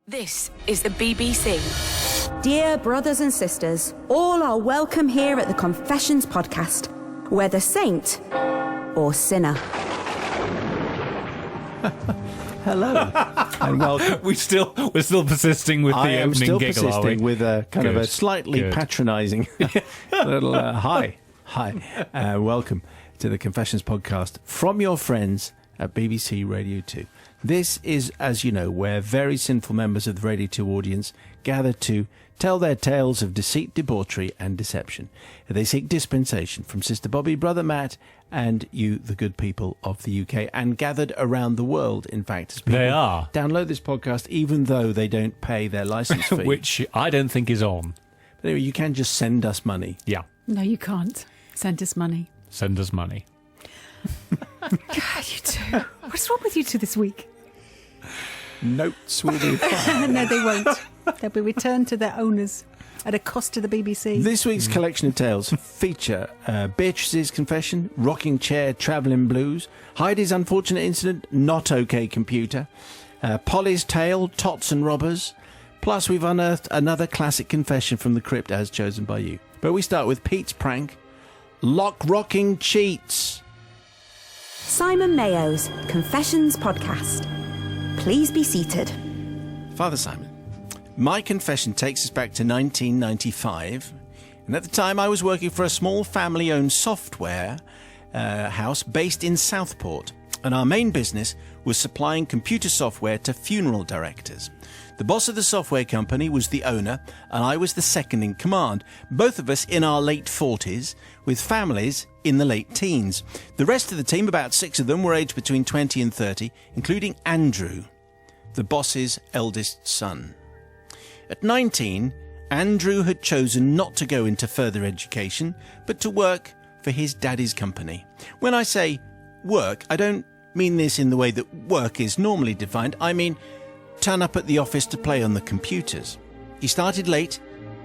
This is the BBC. Dear brothers and sisters, all are welcome here at the Confessions podcast, whether saint or sinner. Hello and welcome. We're still persisting with the I am opening still giggle, are we? persisting with a kind of a Good, slightly good. patronising little hi. Welcome to the Confessions podcast from your friends at BBC Radio 2. This is, as you know, where very sinful members of the Radio 2 audience gather to tell their tales of deceit, debauchery and deception. They seek dispensation from Sister Bobby, Brother Matt and you, the good people of the UK, and gathered around the world, in fact, as people They are. download this podcast, even though they don't pay their licence fee. Which I don't think is on. But anyway, you can just send us money. Yeah, No, you can't. Send us money. send us money. God, you two. What's wrong with you two this week? Notes will be fine. No, they won't. They'll be returned to their owners at a cost to the BBC. This week's collection of tales feature Beatrice's confession, rocking chair travelling blues, Heidi's unfortunate incident, not okay computer, Polly's tale, tots and robbers, plus we've unearthed another classic confession from the crypt as chosen by you. But we start with Pete's prank, lock rocking cheats. Simon Mayo's Confessions podcast. Please be seated. Father Simon, my confession takes us back to 1995, and at the time I was working for a small family-owned software house based in Southport, and our main business was supplying computer software to funeral directors. The boss of the software company was the owner, and I was the second in command, both of us in our late 40s, with families in the late teens. The rest of the team, about 6 of them, were aged between 20 and 30, including Andrew, the boss's eldest son. At 19, Andrew had chosen not to go into further education, but to work for his daddy's company. When I say work, I don't mean this in the way that work is normally defined. I mean turn up at the office to play on the computers. He started late.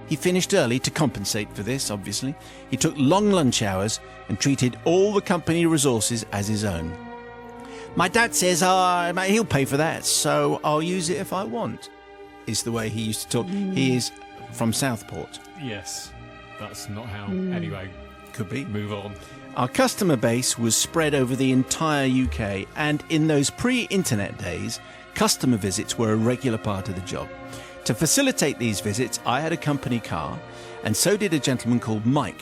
He finished early to compensate for this, obviously. He took long lunch hours and treated all the company resources as his own. My dad says he'll pay for that, so I'll use it if I want, is the way he used to talk. He is from Southport. Yes, that's not how. Anyway, Could be. move on. Our customer base was spread over the entire UK, and in those pre-internet days, customer visits were a regular part of the job. To facilitate these visits, I had a company car, and so did a gentleman called Mike,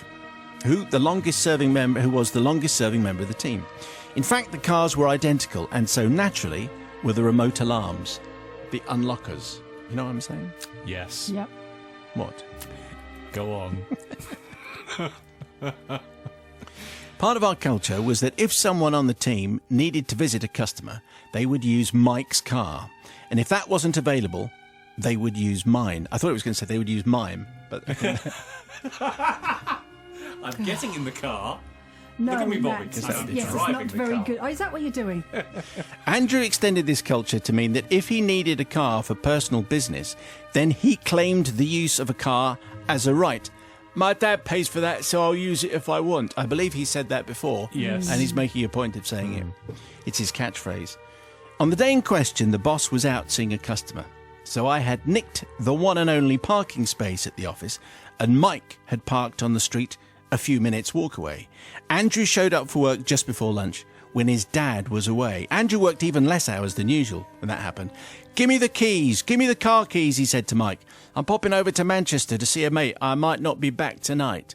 who was the longest serving member of the team. In fact, the cars were identical, and so naturally were the remote alarms, the unlockers. You know what I'm saying? Yes. Yep. What? Go on. Part of our culture was that if someone on the team needed to visit a customer, they would use Mike's car. And if that wasn't available, they would use mine. I thought it was going to say they would use mine, but I'm getting in the car. No, Look at me, Bobby. Matt. Is that Yes, it's driving not the very car? good. Oh, is that what you're doing? Andrew extended this culture to mean that if he needed a car for personal business, then he claimed the use of a car as a right. My dad pays for that, so I'll use it if I want. I believe he said that before. Yes. And he's making a point of saying it. It's his catchphrase. On the day in question, the boss was out seeing a customer. So I had nicked the one and only parking space at the office, and Mike had parked on the street a few minutes walk away. Andrew showed up for work just before lunch when his dad was away. Andrew worked even less hours than usual when that happened. Give me the keys, give me the car keys, he said to Mike. I'm popping over to Manchester to see a mate. I might not be back tonight.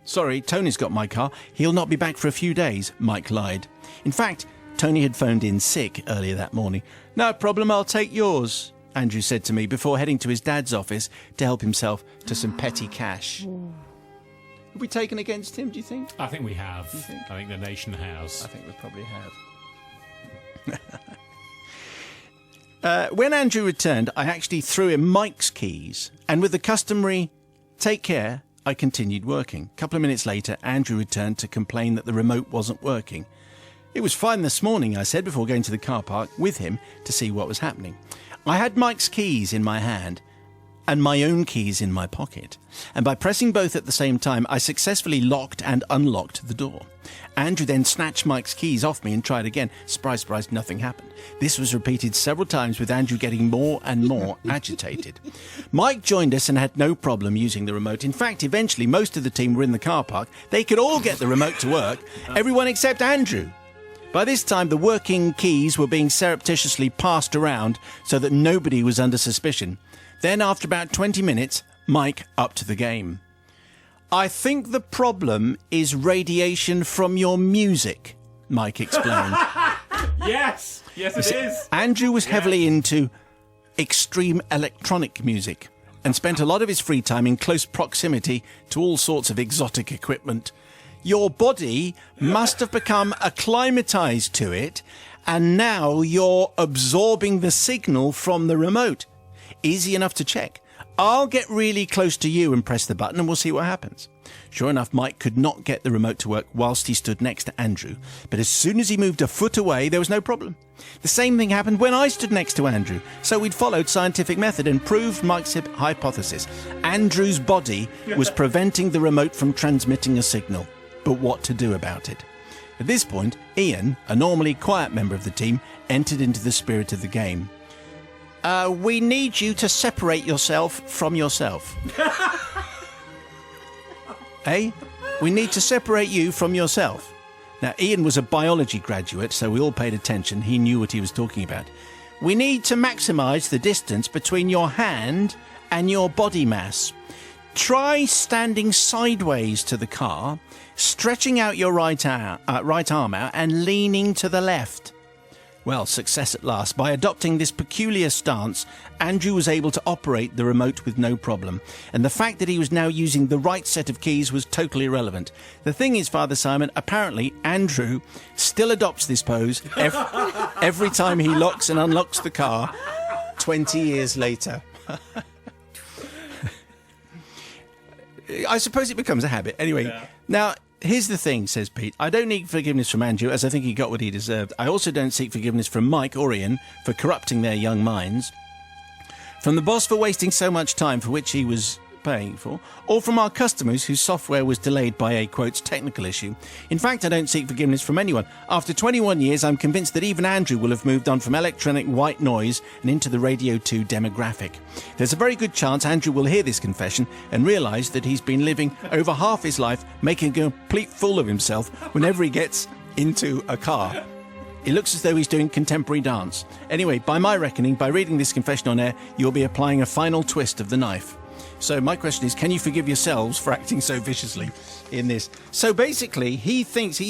Sorry, Tony's got my car. He'll not be back for a few days, Mike lied. In fact, Tony had phoned in sick earlier that morning. No problem, I'll take yours, Andrew said to me before heading to his dad's office to help himself to some petty cash. Have we taken against him, do you think? I think we have. You think? I think the nation has. I think we probably have. When Andrew returned, I actually threw him Mike's keys, and with the customary "take care," I continued working. A couple of minutes later, Andrew returned to complain that the remote wasn't working. It was fine this morning, I said, before going to the car park with him to see what was happening. I had Mike's keys in my hand, and my own keys in my pocket. And by pressing both at the same time, I successfully locked and unlocked the door. Andrew then snatched Mike's keys off me and tried again. Surprise, surprise, nothing happened. This was repeated several times, with Andrew getting more and more agitated. Mike joined us and had no problem using the remote. In fact, eventually most of the team were in the car park. They could all get the remote to work, everyone except Andrew. By this time, the working keys were being surreptitiously passed around so that nobody was under suspicion. Then, after about 20 minutes, Mike upped the game. I think the problem is radiation from your music, Mike explained. Yes, it is. Andrew was heavily into extreme electronic music and spent a lot of his free time in close proximity to all sorts of exotic equipment. Your body must have become acclimatized to it, and now you're absorbing the signal from the remote. Easy enough to check. I'll get really close to you and press the button and we'll see what happens. Sure enough, Mike could not get the remote to work whilst he stood next to Andrew, but as soon as he moved a foot away, there was no problem. The same thing happened when I stood next to Andrew, so we'd followed scientific method and proved Mike's hypothesis. Andrew's body was preventing the remote from transmitting a signal, but what to do about it? At this point, Ian, a normally quiet member of the team, entered into the spirit of the game. We need you to separate yourself from yourself. We need to separate you from yourself. Now, Ian was a biology graduate, so we all paid attention. He knew what he was talking about. We need to maximise the distance between your hand and your body mass. Try standing sideways to the car, stretching out your right arm out and leaning to the left. Well, success at last. By adopting this peculiar stance, Andrew was able to operate the remote with no problem. And the fact that he was now using the right set of keys was totally irrelevant. The thing is, Father Simon, apparently Andrew still adopts this pose every time he locks and unlocks the car 20 years later. I suppose it becomes a habit. Anyway, Now, here's the thing, says Pete. I don't need forgiveness from Andrew, as I think he got what he deserved. I also don't seek forgiveness from Mike or Ian for corrupting their young minds, from the boss for wasting so much time for which he was paying for, or from our customers whose software was delayed by a, quote, technical issue. In fact, I don't seek forgiveness from anyone. After 21 years, I'm convinced that even Andrew will have moved on from electronic white noise and into the Radio 2 demographic. There's a very good chance Andrew will hear this confession and realise that he's been living over half his life making a complete fool of himself whenever he gets into a car. It looks as though he's doing contemporary dance. Anyway, by my reckoning, by reading this confession on air, you'll be applying a final twist of the knife. So my question is, can you forgive yourselves for acting so viciously in this? So basically, he thinks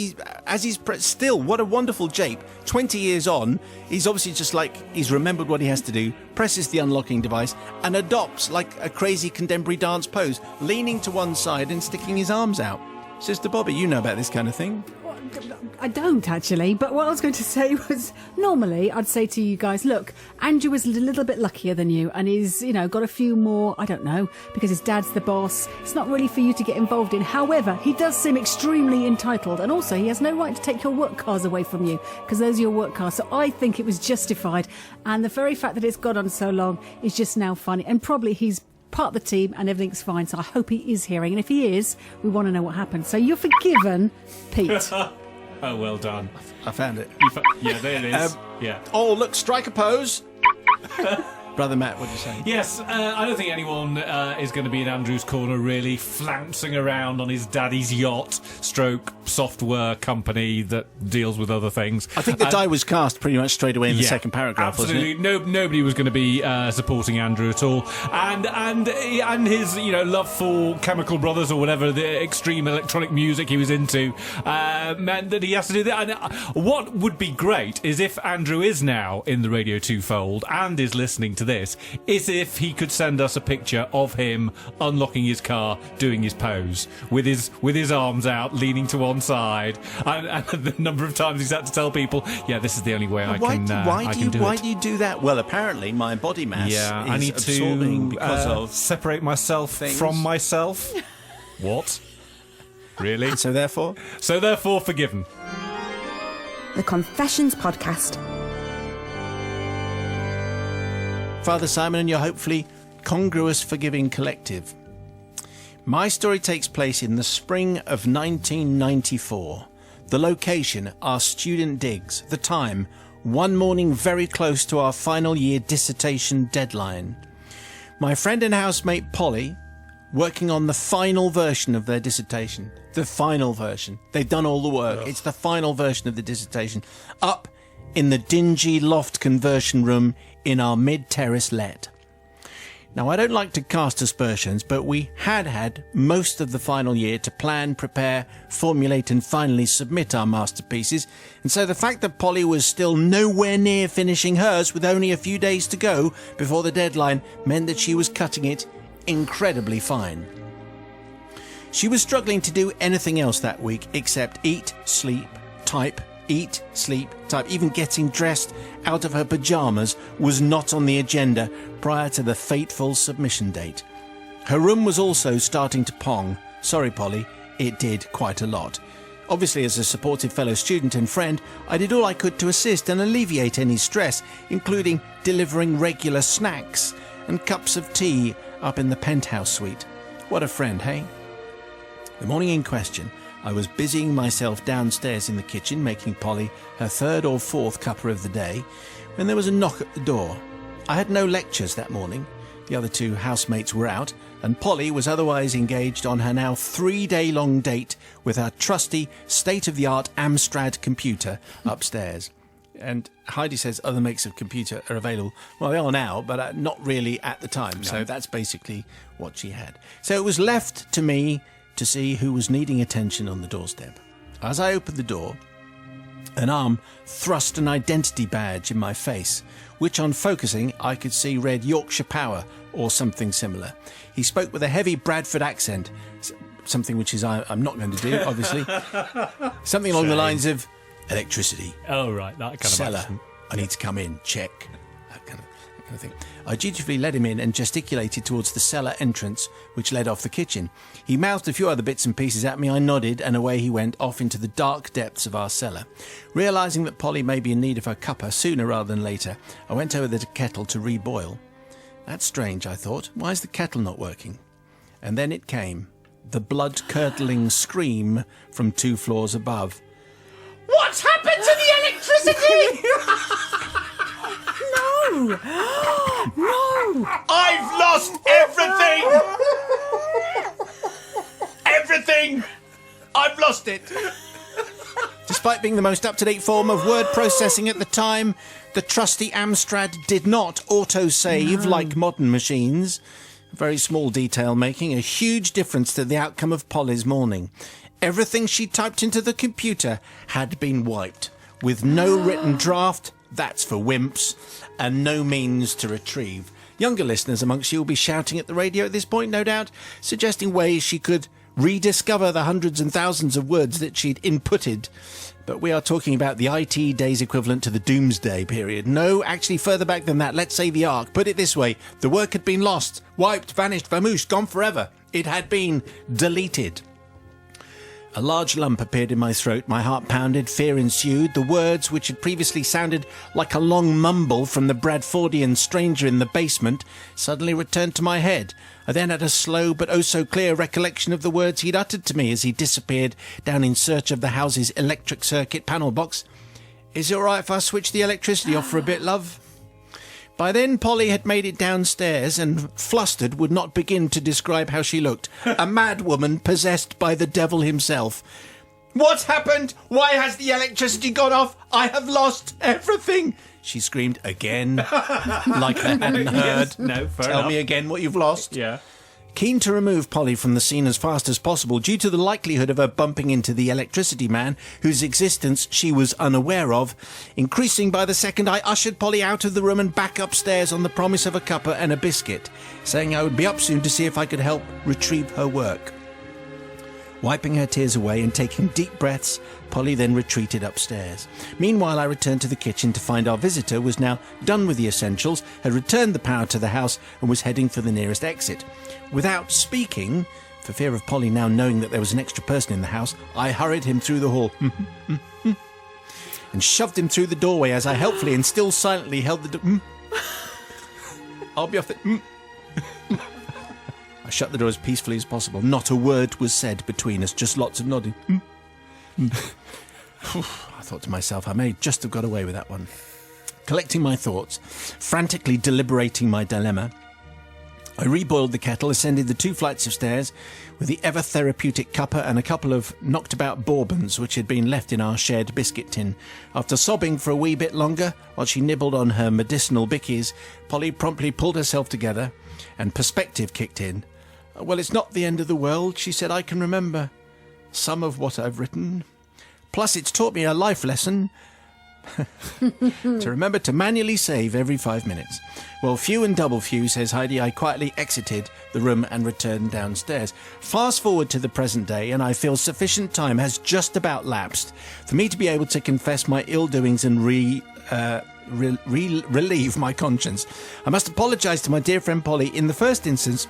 still, what a wonderful jape. 20 years on, he's obviously just he's remembered what he has to do, presses the unlocking device, and adopts like a crazy contemporary dance pose, leaning to one side and sticking his arms out. Sister Bobby, you know about this kind of thing. I don't actually, but what I was going to say was, normally I'd say to you guys, look, Andrew is a little bit luckier than you and he's, got a few more, I don't know, because his dad's the boss. It's not really for you to get involved in. However, he does seem extremely entitled, and also he has no right to take your work cars away from you, because those are your work cars. So I think it was justified, and the very fact that it's gone on so long is just now funny, and probably he's part of the team and everything's fine, so I hope he is hearing, and if he is, we want to know what happened. So you're forgiven, Pete. Oh, well done. I found it. Yeah, there it is. Oh, look, strike a pose. Brother Matt, what do you say? Yes, I don't think anyone is going to be in Andrew's corner, really, flouncing around on his daddy's yacht, stroke software company that deals with other things. I think the die was cast pretty much straight away in the second paragraph, absolutely. Wasn't it? Nobody was going to be supporting Andrew at all. And his, love for Chemical Brothers or whatever, the extreme electronic music he was into, meant that he has to do that. And what would be great is if Andrew is now in the Radio 2 fold and is listening to this, is if he could send us a picture of him unlocking his car, doing his pose with his arms out, leaning to one side, and the number of times he's had to tell people, this is the only way I can do it. Why do you do that? Well, apparently my body mass is I need absorbing to because of separate myself from myself. What? Really? So therefore, forgiven. The Confessions Podcast. Father Simon, and you're hopefully congruous, forgiving collective. My story takes place in the spring of 1994. The location, our student digs. The time, one morning very close to our final year dissertation deadline. My friend and housemate Polly, working on the final version of their dissertation. The final version. They've done all the work. Ugh. It's the final version of the dissertation. Up in the dingy loft conversion room in our mid-terrace let. Now, I don't like to cast aspersions, but we had most of the final year to plan, prepare, formulate and finally submit our masterpieces, and so the fact that Polly was still nowhere near finishing hers with only a few days to go before the deadline meant that she was cutting it incredibly fine. She was struggling to do anything else that week except eat, sleep, type, eat, sleep, type. Even getting dressed out of her pyjamas was not on the agenda prior to the fateful submission date. Her room was also starting to pong. Sorry, Polly, it did quite a lot. Obviously, as a supportive fellow student and friend, I did all I could to assist and alleviate any stress, including delivering regular snacks and cups of tea up in the penthouse suite. What a friend, hey? The morning in question, I was busying myself downstairs in the kitchen, making Polly her third or fourth cuppa of the day, when there was a knock at the door. I had no lectures that morning. The other two housemates were out, and Polly was otherwise engaged on her now 3-day-long date with her trusty, state-of-the-art Amstrad computer upstairs. And Heidi says other makes of computer are available. Well, they are now, but not really at the time. No. So that's basically what she had. So it was left to me to see who was needing attention on the doorstep. As I opened the door, an arm thrust an identity badge in my face, which on focusing I could see read Yorkshire Power or something similar. He spoke with a heavy Bradford accent, something which is I'm not going to do, obviously. Something along the lines of electricity. Oh, right, that kind of cellar. accent. I need to come in, check. That kind of thing. I dutifully led him in and gesticulated towards the cellar entrance, which led off the kitchen. He mouthed a few other bits and pieces at me. I nodded, and away he went off into the dark depths of our cellar. Realising that Polly may be in need of her cuppa sooner rather than later, I went over to the kettle to reboil. That's strange, I thought. Why is the kettle not working? And then it came, the blood-curdling scream from 2 floors above. What's happened to the electricity? No! No! I've lost everything! Everything! I've lost it! Despite being the most up-to-date form of word processing at the time, the trusty Amstrad did not auto-save like modern machines. Very small detail making a huge difference to the outcome of Polly's morning. Everything she typed into the computer had been wiped, with no written draft, that's for wimps, and no means to retrieve. Younger listeners amongst you will be shouting at the radio at this point, no doubt, suggesting ways she could rediscover the hundreds and thousands of words that she'd inputted. But we are talking about the IT days equivalent to the Doomsday period. No, actually further back than that, let's say the Ark. Put it this way, the work had been lost, wiped, vanished, vamooshed, gone forever. It had been deleted. A large lump appeared in my throat, my heart pounded, fear ensued. The words, which had previously sounded like a long mumble from the Bradfordian stranger in the basement, suddenly returned to my head. I then had a slow but oh-so-clear recollection of the words he'd uttered to me as he disappeared down in search of the house's electric circuit panel box. Is it all right if I switch the electricity off for a bit, love? By then, Polly had made it downstairs and, flustered, would not begin to describe how she looked. A mad woman possessed by the devil himself. What's happened? Why has the electricity gone off? I have lost everything, she screamed again, like I hadn't heard. Yes, no, fair Tell enough. me again what you've lost. Yeah. Keen to remove Polly from the scene as fast as possible due to the likelihood of her bumping into the electricity man, whose existence she was unaware of, increasing by the second, I ushered Polly out of the room and back upstairs on the promise of a cuppa and a biscuit, saying I would be up soon to see if I could help retrieve her work. Wiping her tears away and taking deep breaths, Polly then retreated upstairs. Meanwhile, I returned to the kitchen to find our visitor was now done with the essentials, had returned the power to the house, and was heading for the nearest exit. Without speaking, for fear of Polly now knowing that there was an extra person in the house, I hurried him through the hall and shoved him through the doorway as I helpfully and still silently held the door. I'll be off the... I shut the door as peacefully as possible. Not a word was said between us, just lots of nodding. I thought to myself, I may just have got away with that one. Collecting my thoughts, frantically deliberating my dilemma, I reboiled the kettle, ascended the 2 flights of stairs with the ever-therapeutic cuppa and a couple of knocked-about bourbons which had been left in our shared biscuit tin. After sobbing for a wee bit longer while she nibbled on her medicinal bickies, Polly promptly pulled herself together and perspective kicked in. Well, it's not the end of the world, she said. I can remember some of what I've written. Plus, it's taught me a life lesson. To remember to manually save every 5 minutes. Well, few and double few, says Heidi. I quietly exited the room and returned downstairs. Fast forward to the present day, and I feel sufficient time has just about lapsed for me to be able to confess my ill doings and relieve my conscience. I must apologise to my dear friend Polly in the first instance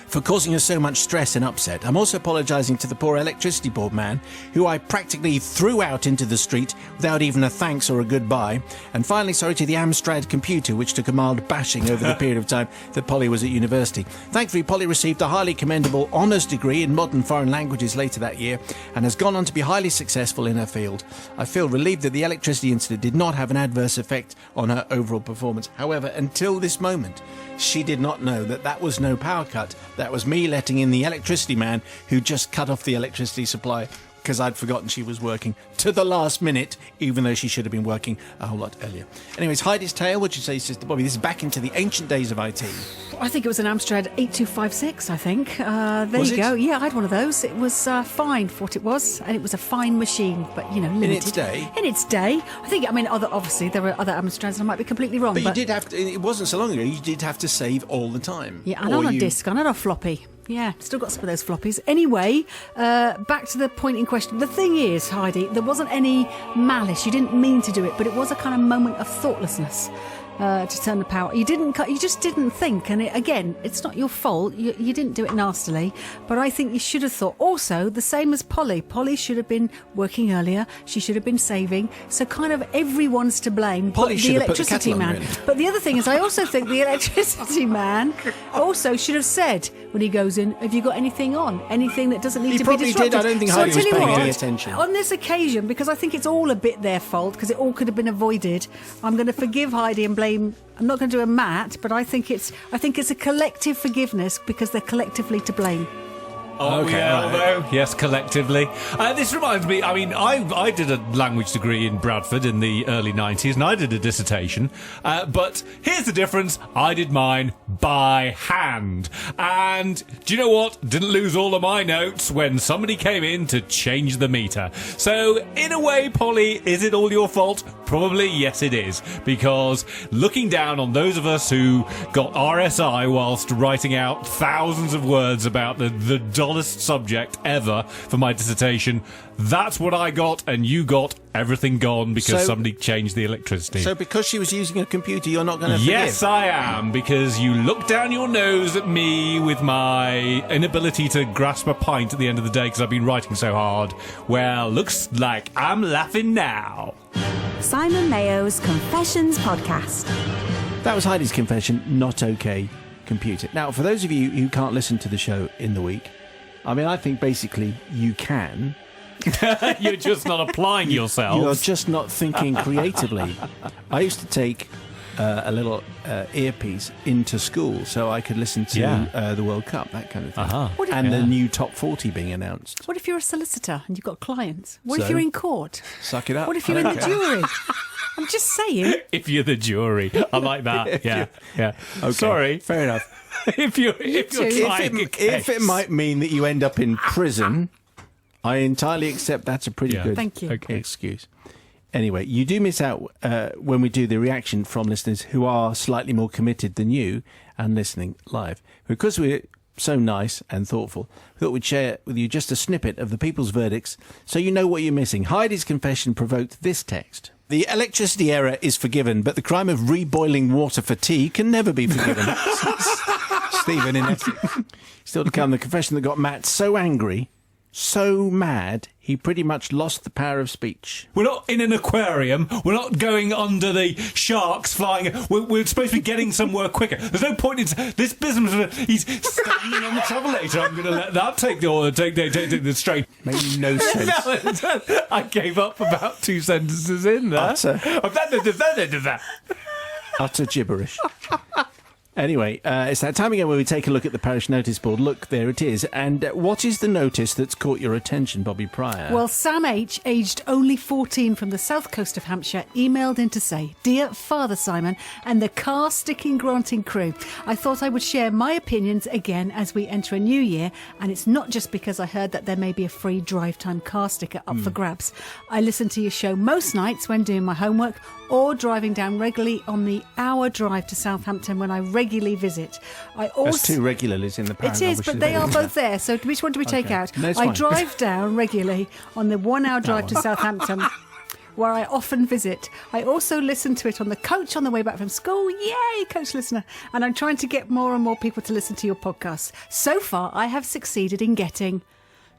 for causing her so much stress and upset. I'm also apologising to the poor electricity board man, who I practically threw out into the street without even a thanks or a goodbye. And finally, sorry to the Amstrad computer, which took a mild bashing over the period of time that Polly was at university. Thankfully, Polly received a highly commendable honours degree in modern foreign languages later that year and has gone on to be highly successful in her field. I feel relieved that the electricity incident did not have an adverse effect on her overall performance. However, until this moment, she did not know that that was no power cut. That was me letting in the electricity man who just cut off the electricity supply because I'd forgotten she was working to the last minute, even though she should have been working a whole lot earlier. Anyways, Heidi's tale, what you say, Sister Bobby? This is back into the ancient days of IT. I think it was an Amstrad 8256, I think. There Was you it? go. Yeah, I had one of those. It was fine for what it was, and it was a fine machine, but, limited. In its day? In its day. I think, obviously, there were other Amstrads, and I might be completely wrong. But you did have to, it wasn't so long ago, you did have to save all the time. Yeah, and on a disc, and on a floppy. Yeah, still got some of those floppies. Anyway, back to the point in question. The thing is, Heidi, there wasn't any malice. You didn't mean to do it, but it was a kind of moment of thoughtlessness to turn the power. You just didn't think. And again, it's not your fault. You didn't do it nastily. But I think you should have thought. Also, the same as Polly. Polly should have been working earlier. She should have been saving. So kind of everyone's to blame. Polly but should the have put the electricity kettle on, man. really. But the other thing is, I also think the electricity man also should have said when he goes in, have you got anything on? Anything that doesn't need He to be probably disrupted? did. I don't think So Heidi I'll was tell you paying what, any attention. On this occasion, because I think it's all a bit their fault, because it all could have been avoided, I'm going to forgive Heidi and blame. I'm not going to do a Matt, but I think it's a collective forgiveness because they're collectively to blame. Okay, although, yes, collectively. This reminds me, I did a language degree in Bradford in the early 90s, and I did a dissertation. But here's the difference. I did mine by hand. And do you know what? Didn't lose all of my notes when somebody came in to change the meter. So, in a way, Polly, is it all your fault? Probably, yes, it is. Because looking down on those of us who got RSI whilst writing out thousands of words about the dullest subject ever for my dissertation, that's what I got, and you got everything gone because somebody changed the electricity. So because she was using a computer, you're not going to forgive? Yes, I am, because you looked down your nose at me with my inability to grasp a pint at the end of the day because I've been writing so hard. Well, looks like I'm laughing now. Simon Mayo's Confessions Podcast. That was Heidi's confession, not okay, computer. Now, for those of you who can't listen to the show in the week, I think basically you can. You're just not applying yourself. You're just not thinking creatively. I used to take a little earpiece into school so I could listen to the World Cup, that kind of thing. Uh-huh. And the new top 40 being announced. What if you're a solicitor and you've got clients? What So? if you're in court? Suck it up. What if you're in the jury? I'm just saying. If you're the jury. I like that. Yeah. Okay, Sorry. fair enough. If you're too. trying If it might mean that you end up in prison, I entirely accept that's a pretty good Thank you. excuse. Anyway, you do miss out when we do the reaction from listeners who are slightly more committed than you and listening live. Because we're so nice and thoughtful, we thought we'd share with you just a snippet of the people's verdicts so you know what you're missing. Heidi's confession provoked this text. The electricity error is forgiven, but the crime of reboiling water for tea can never be forgiven. Stephen in Essex. Still to come, the confession that got Matt so angry, so mad, he pretty much lost the power of speech. We're not in an aquarium. We're not going under the sharks flying. We're supposed to be getting somewhere quicker. There's no point in this business. He's standing on the travelator. I'm going to let that take the strain. Made no sense. No, I gave up about 2 sentences in there. Utter gibberish. Anyway, it's that time again where we take a look at the parish notice board. Look, there it is. And what is the notice that's caught your attention, Bobby Pryor? Well, Sam H, aged only 14 from the south coast of Hampshire, emailed in to say, "Dear Father Simon and the car-sticking granting crew, I thought I would share my opinions again as we enter a new year, and it's not just because I heard that there may be a free drive time car sticker up for grabs. I listen to your show most nights when doing my homework or driving down regularly on the hour drive to Southampton when I regularly visit. I also..." That's 2 regularlies in the parish. It is, but they are both there. So which one do we take out? No, it's I fine. drive down regularly on the 1 hour drive to Southampton, where I often visit. I also listen to it on the coach on the way back from school. Yay, coach listener. And I'm trying to get more and more people to listen to your podcast. So far, I have succeeded in getting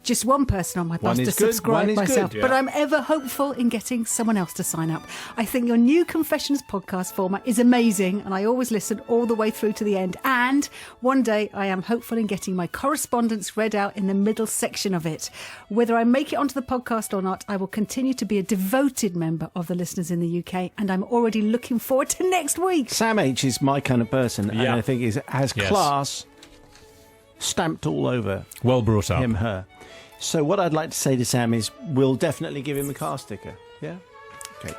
just one person on my bus to subscribe myself. good, yeah. But I'm ever hopeful in getting someone else to sign up. I think your new Confessions podcast format is amazing, and I always listen all the way through to the end. And one day I am hopeful in getting my correspondence read out in the middle section of it. Whether I make it onto the podcast or not, I will continue to be a devoted member of the listeners in the UK, and I'm already looking forward to next week. Sam H is my kind of person, and I think has class stamped all over Well brought up. him, her. So what I'd like to say to Sam is we'll definitely give him a car sticker. Yeah? Okay.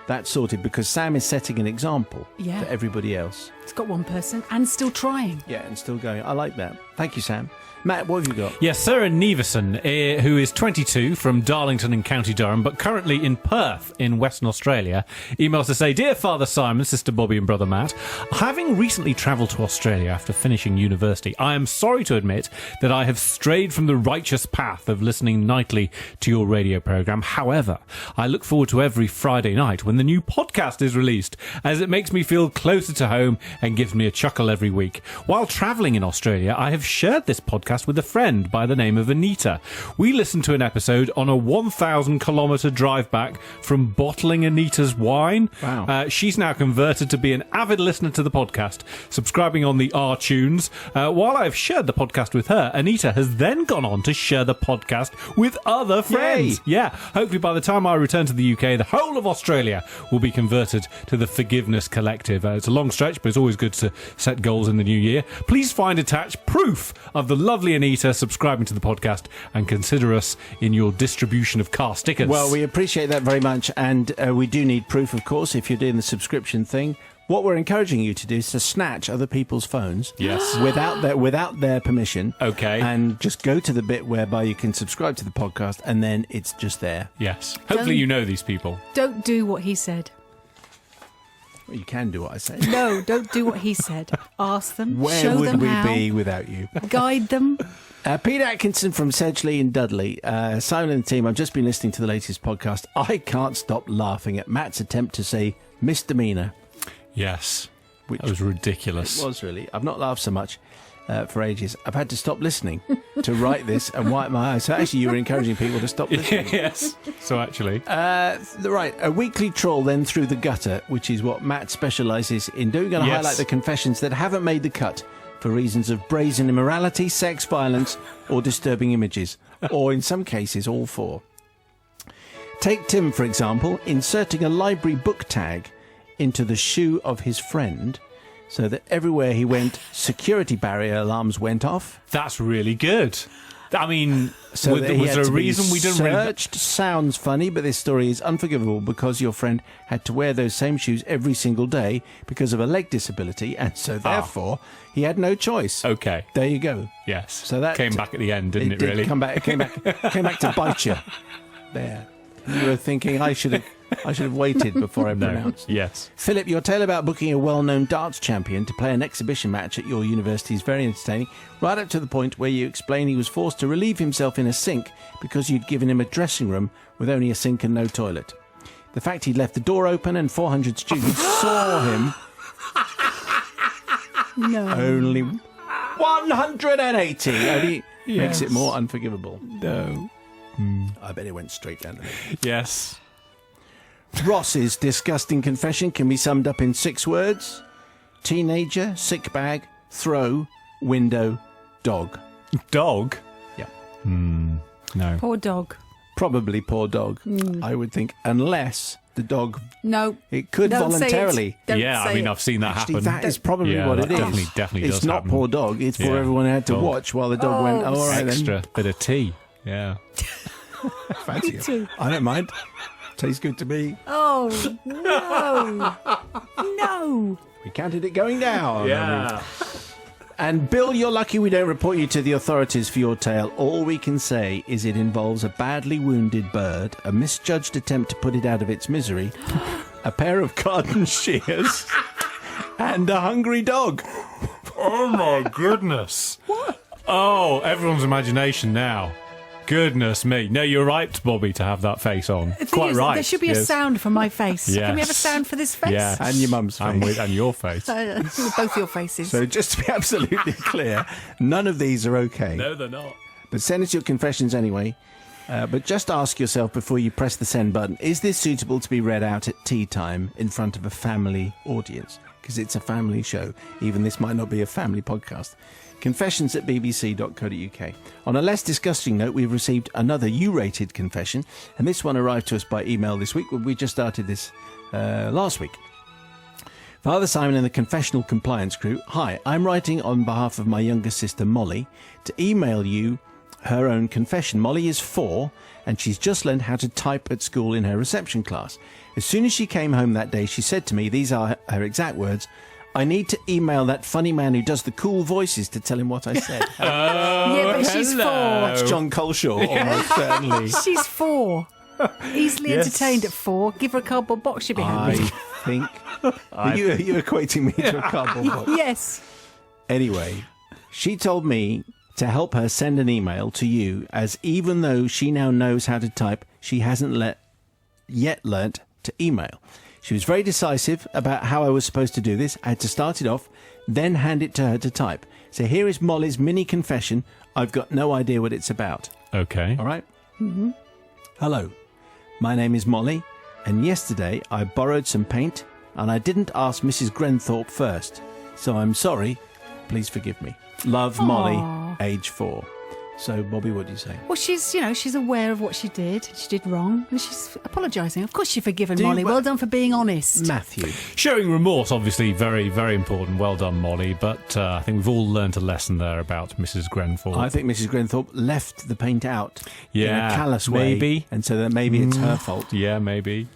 That's sorted because Sam is setting an example Yeah. for everybody else. It's got one person and still trying. Yeah, and still going. I like that. Thank you, Sam. Matt, what have you got? Yes, Sarah Neveson, who is 22 from Darlington in County Durham, but currently in Perth in Western Australia, emails to say, "Dear Father Simon, Sister Bobby and Brother Matt, having recently travelled to Australia after finishing university, I am sorry to admit that I have strayed from the righteous path of listening nightly to your radio programme. However, I look forward to every Friday night when the new podcast is released, as it makes me feel closer to home and gives me a chuckle every week. While travelling in Australia, I have shared this podcast with a friend by the name of Anita. We listened to an episode on a 1,000-kilometre drive back from bottling Anita's wine. Wow. She's now converted to be an avid listener to the podcast, subscribing on the R-Tunes. While I've shared the podcast with her, Anita has then gone on to share the podcast with other friends. Yay. Yeah, hopefully by the time I return to the UK, the whole of Australia will be converted to the Forgiveness Collective. It's a long stretch, but it's always good to set goals in the new year. Please find attached proof of the lovely Anita subscribing to the podcast and consider us in your distribution of car stickers." Well, we appreciate that very much, and we do need proof, of course, if you're doing the subscription thing. What we're encouraging you to do is to snatch other people's phones, Yes. without their permission, Okay. and just go to the bit whereby you can subscribe to the podcast, and then it's just there. Yes. Hopefully you know these people. Don't do what he said. Well, you can do what I say. No, don't do what he said. Ask them, Where show would them we how, be without you? guide them. Pete Atkinson from Sedgley in Dudley. Simon and the team, I've just been listening to the latest podcast. I can't stop laughing at Matt's attempt to say misdemeanour. Yes. Which That was ridiculous. It was really. I've not laughed so much for ages. I've had to stop listening to write this and wipe my eyes. So actually you were encouraging people to stop listening. Yes. So actually... Right, a weekly trawl then through the gutter, which is what Matt specialises in doing. Going to Yes. highlight the confessions that haven't made the cut for reasons of brazen immorality, sex, violence, or disturbing images, or in some cases, all four. Take Tim, for example, inserting a library book tag into the shoe of his friend so that everywhere he went, security barrier alarms went off. That's really good. I mean, So that he was had there a to be reason we didn't really... searched? Sounds funny, but this story is unforgivable because your friend had to wear those same shoes every single day because of a leg disability, and so therefore he had no choice. Okay. There you go. Yes. So that came back at the end, didn't it, did really? come back. It came back to bite you. There. You were thinking I should have waited before I pronounced. Yes. Philip, your tale about booking a well-known darts champion to play an exhibition match at your university is very entertaining, right up to the point where you explain he was forced to relieve himself in a sink because you'd given him a dressing room with only a sink and no toilet. The fact he'd left the door open and 400 students saw him No. only 180 only makes it more unforgivable. No. I bet it went straight down the middle. Yes. Ross's disgusting confession can be summed up in 6 words. Teenager, sick bag, throw, window, dog. Dog? Yeah. No. Poor dog. Probably poor dog, I would think, unless the dog... No. It could Don't say voluntarily... it. Don't Yeah, say I mean, it. I've seen that Actually, happen. that is probably Yeah, what that it is. definitely It's does not happen. poor dog, it's for Yeah, everyone who had to dog. watch while the dog went, all right Extra bit of tea. Yeah. then. Fancy it. I don't mind. Tastes good to me. Oh, no. No. We counted it going down. Yeah. And Bill, you're lucky we don't report you to the authorities for your tale. All we can say is it involves a badly wounded bird, a misjudged attempt to put it out of its misery, a pair of garden shears, and a hungry dog. Oh, my goodness. What? Oh, everyone's imagination now. Goodness me. No, you're right, Bobby, to have that face on. The thing Quite is, right. there should be a Yes. sound for my face. Yes. Can we have a sound for this face? Yes. And your mum's face. And your face. Both your faces. So just to be absolutely clear, none of these are okay. No, they're not. But send us your confessions anyway. But just ask yourself before you press the send button, is this suitable to be read out at tea time in front of a family audience? Because it's a family show. Even this might not be a family podcast. confessions@bbc.co.uk. On a less disgusting note, we've received another U-rated confession, and this one arrived to us by email this week. We just started this last week. Father Simon and the Confessional Compliance Crew. Hi, I'm writing on behalf of my younger sister Molly to email you her own confession. Molly is 4 and she's just learned how to type at school in her reception class. As soon as she came home that day, she said to me, these are her exact words, I need to email that funny man who does the cool voices to tell him what I said. Yeah, but she's 4. That's John Coleshaw, almost certainly. She's 4. Easily Yes. entertained at 4. Give her a cardboard box, she'll be I happy. think... Are you equating me to a cardboard box? Yes. Anyway, she told me to help her send an email to you, as even though she now knows how to type, she hasn't yet learnt to email. She was very decisive about how I was supposed to do this. I had to start it off, then hand it to her to type. So here is Molly's mini confession. I've got no idea what it's about. Okay. All right? Mm-hmm. Hello, my name is Molly, and yesterday I borrowed some paint, and I didn't ask Mrs. Grenthorpe first. So I'm sorry. Please forgive me. Love, Molly, age 4. So, Bobby, what do you say? Well, she's aware of what she did. She did wrong, and she's apologising. Of course, she's forgiven Do you- Molly. Well done for being honest. Matthew. Showing remorse, obviously, very, very important. Well done, Molly. But I think we've all learnt a lesson there about Mrs. Grenfell. I think Mrs. Grenthorpe left the paint out in Yeah, a callous way. maybe. And so that maybe it's her fault. Yeah, maybe.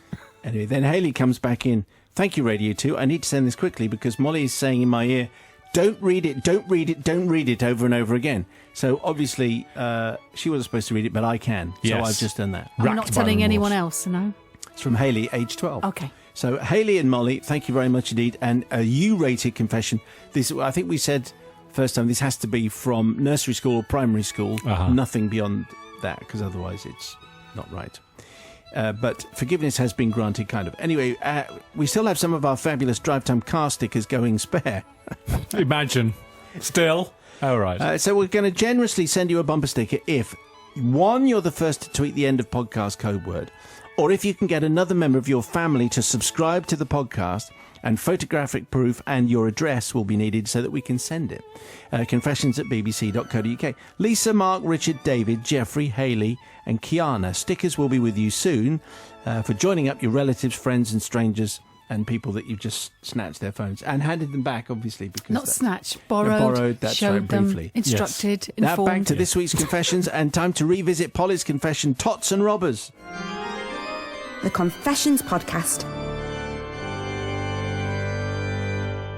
Anyway, then Hayley comes back in. Thank you, Radio 2. I need to send this quickly because Molly is saying in my ear, don't read it, don't read it, don't read it over and over again. So obviously she wasn't supposed to read it, but I can. So Yes. I've just done that. I'm Racked not by telling remorse. anyone else, no? It's from Hayley, age 12. Okay. So Hayley and Molly, thank you very much indeed. And a U-rated confession. This, I think we said first time, this has to be from nursery school or primary school. Uh-huh. Nothing beyond that, because otherwise it's not right. But forgiveness has been granted, kind of. Anyway, we still have some of our fabulous Drive Time car stickers going spare. Imagine. Still. All right. So we're going to generously send you a bumper sticker if, 1, you're the first to tweet the end of podcast code word, or if you can get another member of your family to subscribe to the podcast, and photographic proof and your address will be needed so that we can send it. Confessions@bbc.co.uk. Lisa, Mark, Richard, David, Jeffrey, Hayley and Kiana. Stickers will be with you soon for joining up your relatives, friends and strangers and people that you've just snatched their phones and handed them back, obviously. Because Not snatched, borrowed, borrowed, that's showed right, them, briefly. instructed, Now informed. back to this week's confessions and time to revisit Polly's confession, Tots and Robbers. The Confessions Podcast.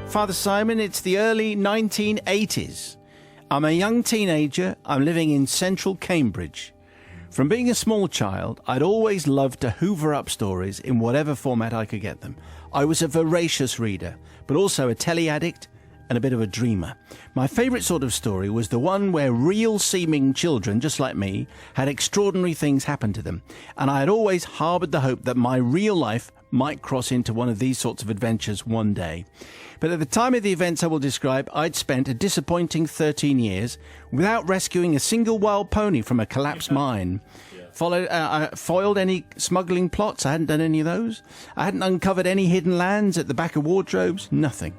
Father Simon, it's the early 1980s. I'm a young teenager. I'm living in central Cambridge. From being a small child, I'd always loved to hoover up stories in whatever format I could get them. I was a voracious reader, but also a telly addict and a bit of a dreamer. My favourite sort of story was the one where real-seeming children, just like me, had extraordinary things happen to them. And I had always harboured the hope that my real life might cross into one of these sorts of adventures one day. But at the time of the events I will describe, I'd spent a disappointing 13 years without rescuing a single wild pony from a collapsed mine. foiled any smuggling plots. I hadn't done any of those. I hadn't uncovered any hidden lands at the back of wardrobes. Nothing.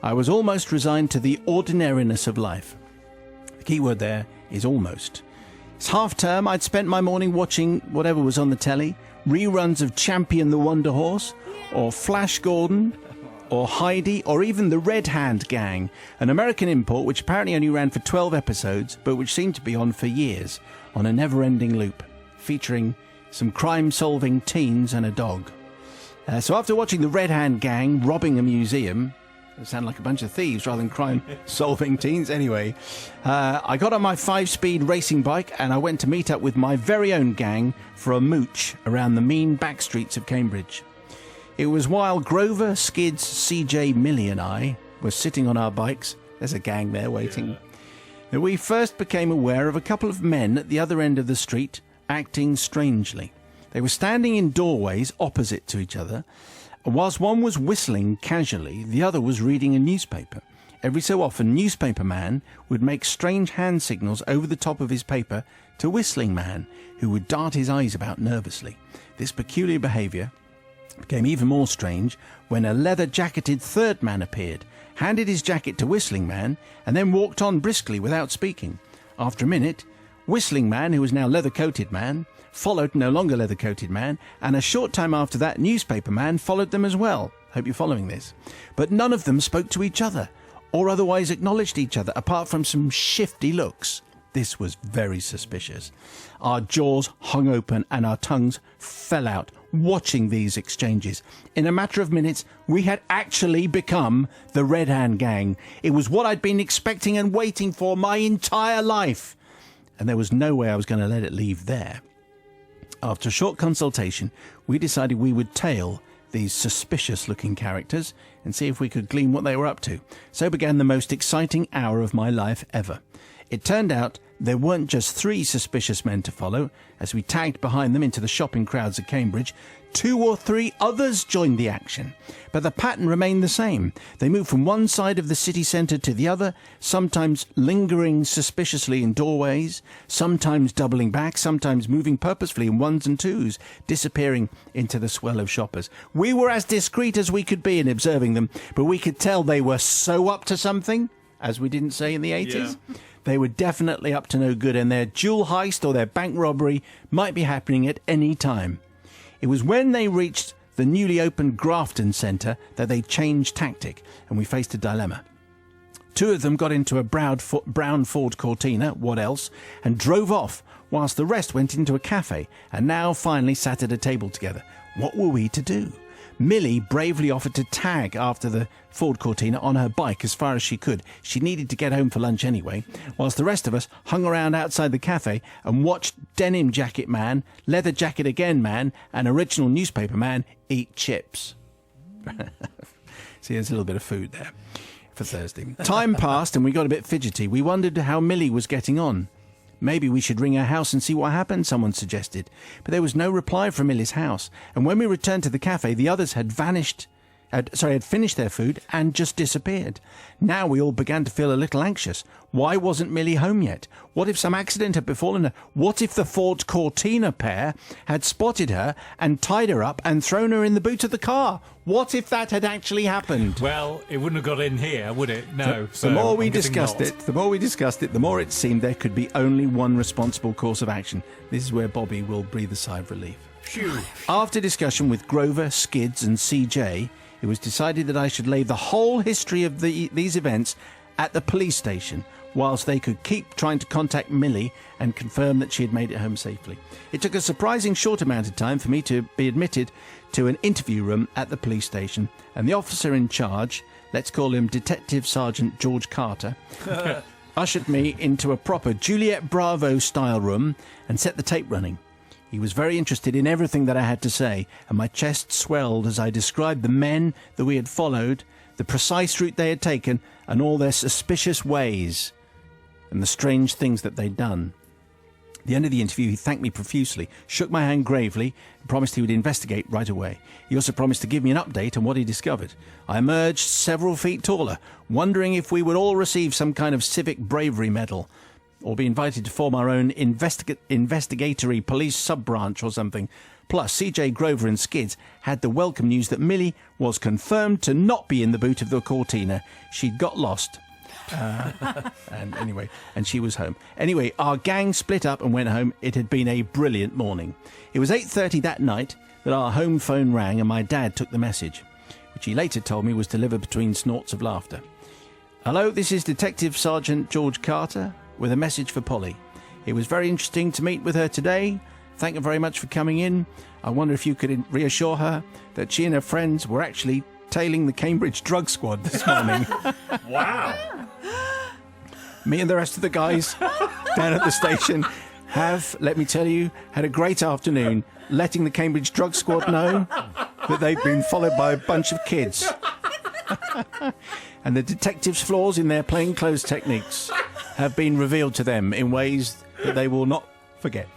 I was almost resigned to the ordinariness of life. The key word there is almost. It's half-term. I'd spent my morning watching whatever was on the telly, reruns of Champion the Wonder Horse, or Flash Gordon, or Heidi, or even the Red Hand Gang, an American import which apparently only ran for 12 episodes, but which seemed to be on for years, on a never-ending loop, featuring some crime-solving teens and a dog. So after watching the Red Hand Gang robbing a museum, it sounded like a bunch of thieves rather than crime-solving teens. Anyway, I got on my 5-speed racing bike and I went to meet up with my very own gang for a mooch around the mean back streets of Cambridge. It was while Grover, Skids, CJ, Millie and I were sitting on our bikes, there's a gang there waiting, that we first became aware of a couple of men at the other end of the street acting strangely. They were standing in doorways opposite to each other. Whilst one was whistling casually, the other was reading a newspaper. Every so often, newspaper man would make strange hand signals over the top of his paper to whistling man, who would dart his eyes about nervously. This peculiar behaviour became even more strange when a leather-jacketed third man appeared, handed his jacket to whistling man, and then walked on briskly without speaking. After a minute, whistling man, who was now leather-coated man, followed no longer leather-coated man, and a short time after that, newspaper man followed them as well. Hope you're following this. But none of them spoke to each other, or otherwise acknowledged each other, apart from some shifty looks. This was very suspicious. Our jaws hung open and our tongues fell out, watching these exchanges. In a matter of minutes, we had actually become the Red Hand Gang. It was what I'd been expecting and waiting for my entire life. And there was no way I was going to let it leave there. After a short consultation, we decided we would tail these suspicious-looking characters and see if we could glean what they were up to. So began the most exciting hour of my life ever. It turned out there weren't just 3 suspicious men to follow. As we tagged behind them into the shopping crowds of Cambridge, 2 or 3 others joined the action. But the pattern remained the same. They moved from one side of the city centre to the other, sometimes lingering suspiciously in doorways, sometimes doubling back, sometimes moving purposefully in ones and twos, disappearing into the swell of shoppers. We were as discreet as we could be in observing them, but we could tell they were so up to something, as we didn't say in the 80s. Yeah. They were definitely up to no good, and their jewel heist or their bank robbery might be happening at any time. It was when they reached the newly opened Grafton Centre that they changed tactic, and we faced a dilemma. 2 of them got into a brown Ford Cortina, what else, and drove off, whilst the rest went into a cafe, and now finally sat at a table together. What were we to do? Millie bravely offered to tag after the Ford Cortina on her bike as far as she could. She needed to get home for lunch anyway, whilst the rest of us hung around outside the cafe and watched denim jacket man, leather jacket again man, and original newspaper man eat chips. See, there's a little bit of food there for Thursday. Time passed and we got a bit fidgety. We wondered how Millie was getting on. Maybe we should ring her house and see what happened, someone suggested. But there was no reply from Millie's house. And when we returned to the cafe, the others had finished their food and just disappeared. Now we all began to feel a little anxious. Why wasn't Millie home yet? What if some accident had befallen her? What if the Ford Cortina pair had spotted her and tied her up and thrown her in the boot of the car? What if that had actually happened? Well, it wouldn't have got in here, would it? No. The more we discussed it, the more it seemed there could be only one responsible course of action. This is where Bobby will breathe a sigh of relief. Phew. After discussion with Grover, Skids and CJ, it was decided that I should lay the whole history of these events at the police station, whilst they could keep trying to contact Millie and confirm that she had made it home safely. It took a surprising short amount of time for me to be admitted to an interview room at the police station, and the officer in charge, let's call him Detective Sergeant George Carter, ushered me into a proper Juliet Bravo style room and set the tape running. He was very interested in everything that I had to say, and my chest swelled as I described the men that we had followed, the precise route they had taken, and all their suspicious ways, and the strange things that they'd done. At the end of the interview, he thanked me profusely, shook my hand gravely, and promised he would investigate right away. He also promised to give me an update on what he discovered. I emerged several feet taller, wondering if we would all receive some kind of civic bravery medal. or be invited to form our own investigatory police sub-branch or something. Plus, CJ Grover and Skids had the welcome news that Millie was confirmed to not be in the boot of the Cortina. She'd got lost. And she was home. Anyway, our gang split up and went home. It had been a brilliant morning. It was 8:30 that night that our home phone rang and my dad took the message, which he later told me was delivered between snorts of laughter. Hello, this is Detective Sergeant George Carter with a message for Polly. It was very interesting to meet with her today. Thank you very much for coming in. I wonder if you could reassure her that she and her friends were actually tailing the Cambridge drug squad this morning. Wow. Me and the rest of the guys down at the station have, let me tell you, had a great afternoon letting the Cambridge drug squad know that they've been followed by a bunch of kids. And the detectives' flaws in their plainclothes techniques have been revealed to them in ways that they will not forget.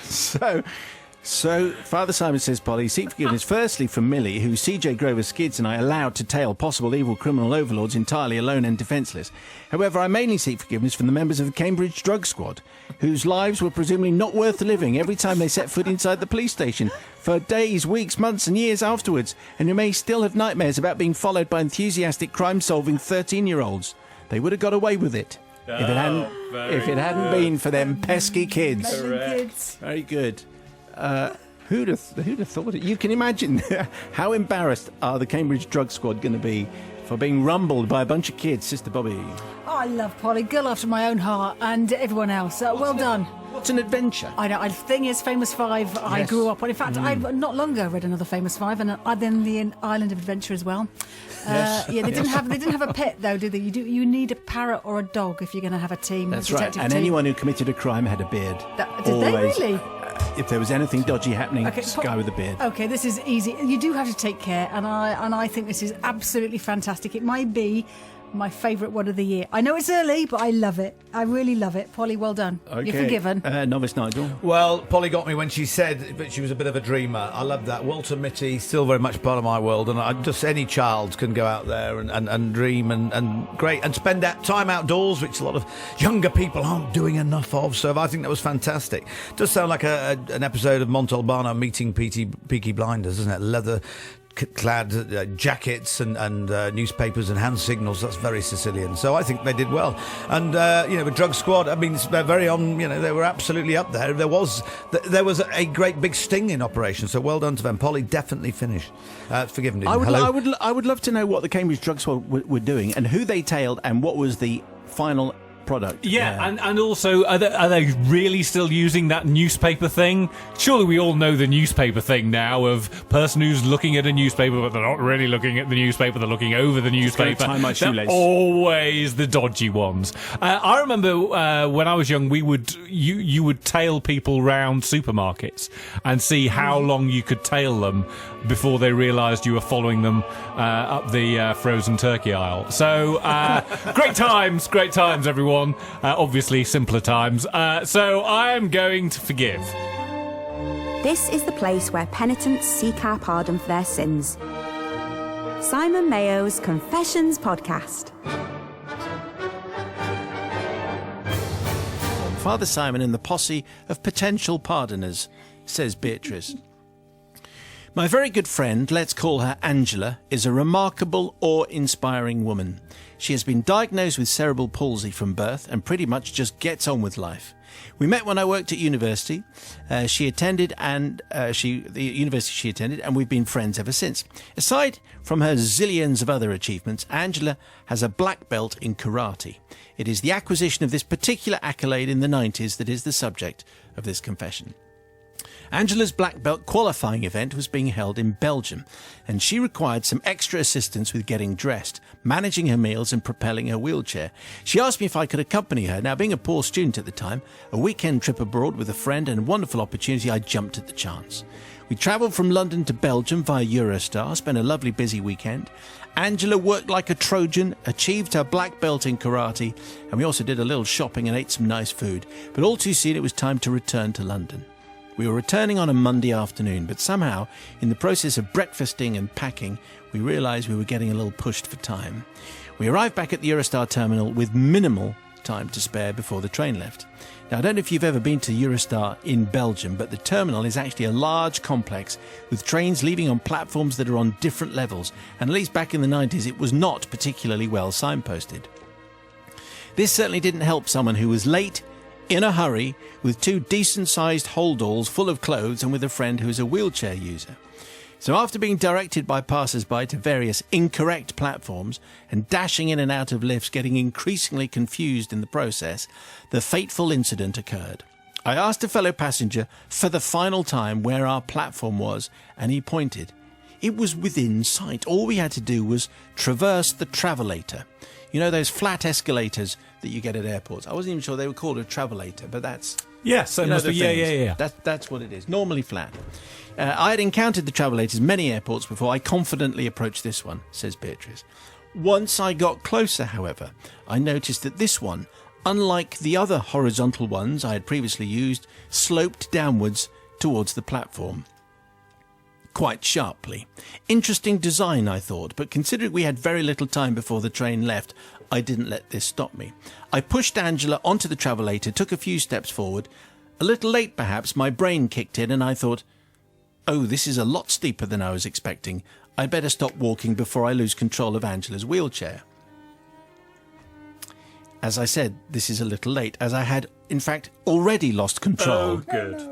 So, Father Simon says, Polly, seek forgiveness firstly from Millie, who CJ Grover, Skids and I allowed to tail possible evil criminal overlords entirely alone and defenceless. However, I mainly seek forgiveness from the members of the Cambridge drug squad, whose lives were presumably not worth living every time they set foot inside the police station for days, weeks, months and years afterwards, and who may still have nightmares about being followed by enthusiastic crime-solving 13-year-olds. They would have got away with it if it hadn't been for them pesky kids. Very good. Who'd have thought it? You can imagine how embarrassed are the Cambridge drug squad going to be for being rumbled by a bunch of kids, Sister Bobby. Oh, I love Polly, girl after my own heart, and everyone else. Well done. What's an adventure? I know. The thing is, Famous Five, yes. I grew up on. In fact, I've not long ago read another Famous Five, and then the Island of Adventure as well. Yes. Yeah, they didn't have a pet though, did they? You need a parrot or a dog if you're going to have a team. That's right. And anyone who committed a crime had a beard. Did they really? If there was anything dodgy happening, guy with a beard. Okay, this is easy. You do have to take care, and I think this is absolutely fantastic. It might be my favourite one of the year. I know it's early, but I love it. I really love it. Polly, well done. Okay. You're forgiven. Novice Nigel. Well, Polly got me when she said that she was a bit of a dreamer. I love that. Walter Mitty, still very much part of my world, and just any child can go out there and dream and great and spend that time outdoors, which a lot of younger people aren't doing enough of. So I think that was fantastic. It does sound like an episode of Montalbano meeting Peaky Blinders, doesn't it? Leather clad jackets and newspapers and hand signals. That's very Sicilian. So I think they did well. And the drug squad, I mean, they're very on. They were absolutely up there. There was a great big sting in operation. So well done to them. Polly definitely finished. Forgiven. I would love to know what the Cambridge drug squad were doing and who they tailed and what was the final product. Yeah, and also, are they really still using that newspaper thing? Surely we all know the newspaper thing now of person who's looking at a newspaper, but they're not really looking at the newspaper, they're looking over the newspaper. They're always the dodgy ones. I remember when I was young, you would tail people round supermarkets and see how long you could tail them before they realised you were following them up the frozen turkey aisle. So, great times, everyone. Obviously, simpler times. So I am going to forgive. This is the place where penitents seek our pardon for their sins. Simon Mayo's Confessions Podcast. Father Simon and the posse of potential pardoners, says Beatrice. My very good friend, let's call her Angela, is a remarkable, awe-inspiring woman. She has been diagnosed with cerebral palsy from birth and pretty much just gets on with life. We met when I worked at university. The university she attended, and we've been friends ever since. Aside from her zillions of other achievements, Angela has a black belt in karate. It is the acquisition of this particular accolade in the 90s that is the subject of this confession. Angela's black belt qualifying event was being held in Belgium, and she required some extra assistance with getting dressed, managing her meals and propelling her wheelchair. She asked me if I could accompany her. Now, being a poor student at the time, a weekend trip abroad with a friend and a wonderful opportunity, I jumped at the chance. We travelled from London to Belgium via Eurostar, spent a lovely busy weekend. Angela worked like a Trojan, achieved her black belt in karate, and we also did a little shopping and ate some nice food. But all too soon it was time to return to London. We were returning on a Monday afternoon, but somehow, in the process of breakfasting and packing, we realised we were getting a little pushed for time. We arrived back at the Eurostar terminal with minimal time to spare before the train left. Now, I don't know if you've ever been to Eurostar in Belgium, but the terminal is actually a large complex with trains leaving on platforms that are on different levels, and at least back in the 90s it was not particularly well signposted. This certainly didn't help someone who was late, in a hurry, with 2 decent-sized holdalls full of clothes and with a friend who is a wheelchair user. So after being directed by passers-by to various incorrect platforms and dashing in and out of lifts, getting increasingly confused in the process, the fateful incident occurred. I asked a fellow passenger for the final time where our platform was, and he pointed. It was within sight. All we had to do was traverse the travelator. You know those flat escalators that you get at airports? I wasn't even sure they were called a travelator, but that's... Yes, that must be. Yeah. That's what it is. Normally flat. I had encountered the travelators many airports before I confidently approached this one, says Beatrice. Once I got closer, however, I noticed that this one, unlike the other horizontal ones I had previously used, sloped downwards towards the platform. Quite sharply. Interesting design, I thought, but considering we had very little time before the train left, I didn't let this stop me. I pushed Angela onto the travelator, took a few steps forward. A little late, perhaps, my brain kicked in and I thought, oh, this is a lot steeper than I was expecting. I'd better stop walking before I lose control of Angela's wheelchair. As I said, this is a little late, as I had, in fact, already lost control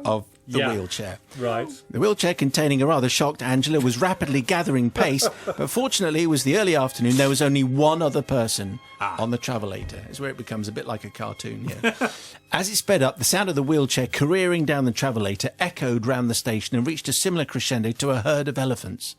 of the wheelchair. Right. The wheelchair, containing a rather shocked Angela, was rapidly gathering pace, but fortunately it was the early afternoon. There was only one other person on the travelator. It's where it becomes a bit like a cartoon here. As it sped up, the sound of the wheelchair careering down the travelator echoed round the station and reached a similar crescendo to a herd of elephants.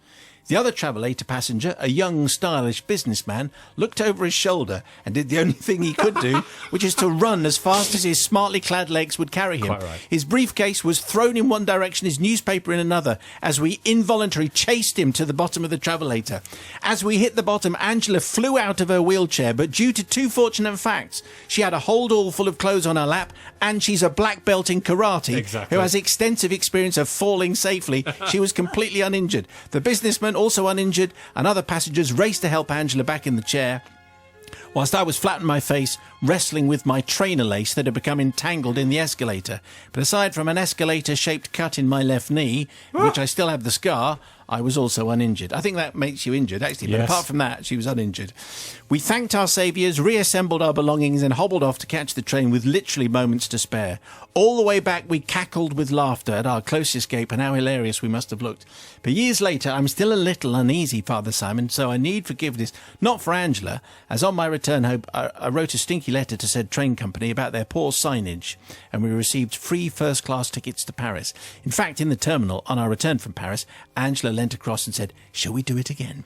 The other travelator passenger, a young, stylish businessman, looked over his shoulder and did the only thing he could do, which is to run as fast as his smartly clad legs would carry him. Quite right. His briefcase was thrown in one direction, his newspaper in another, as we involuntarily chased him to the bottom of the travelator. As we hit the bottom, Angela flew out of her wheelchair, but due to 2 fortunate facts, she had a holdall full of clothes on her lap, and she's a black belt in karate, who has extensive experience of falling safely. She was completely uninjured. The businessman, also uninjured, and other passengers raced to help Angela back in the chair, whilst I was flat on my face, wrestling with my trainer lace that had become entangled in the escalator. But aside from an escalator-shaped cut in my left knee, in which I still have the scar, I was also uninjured. I think that makes you injured, actually, but apart from that, she was uninjured. We thanked our saviours, reassembled our belongings and hobbled off to catch the train with literally moments to spare. All the way back, we cackled with laughter at our close escape and how hilarious we must have looked. But years later, I'm still a little uneasy, Father Simon, so I need forgiveness, not for Angela, as on my return home, I wrote a stinky letter to said train company about their poor signage, and we received free first-class tickets to Paris. In fact, in the terminal, on our return from Paris, Angela leant across and said, "Shall we do it again?"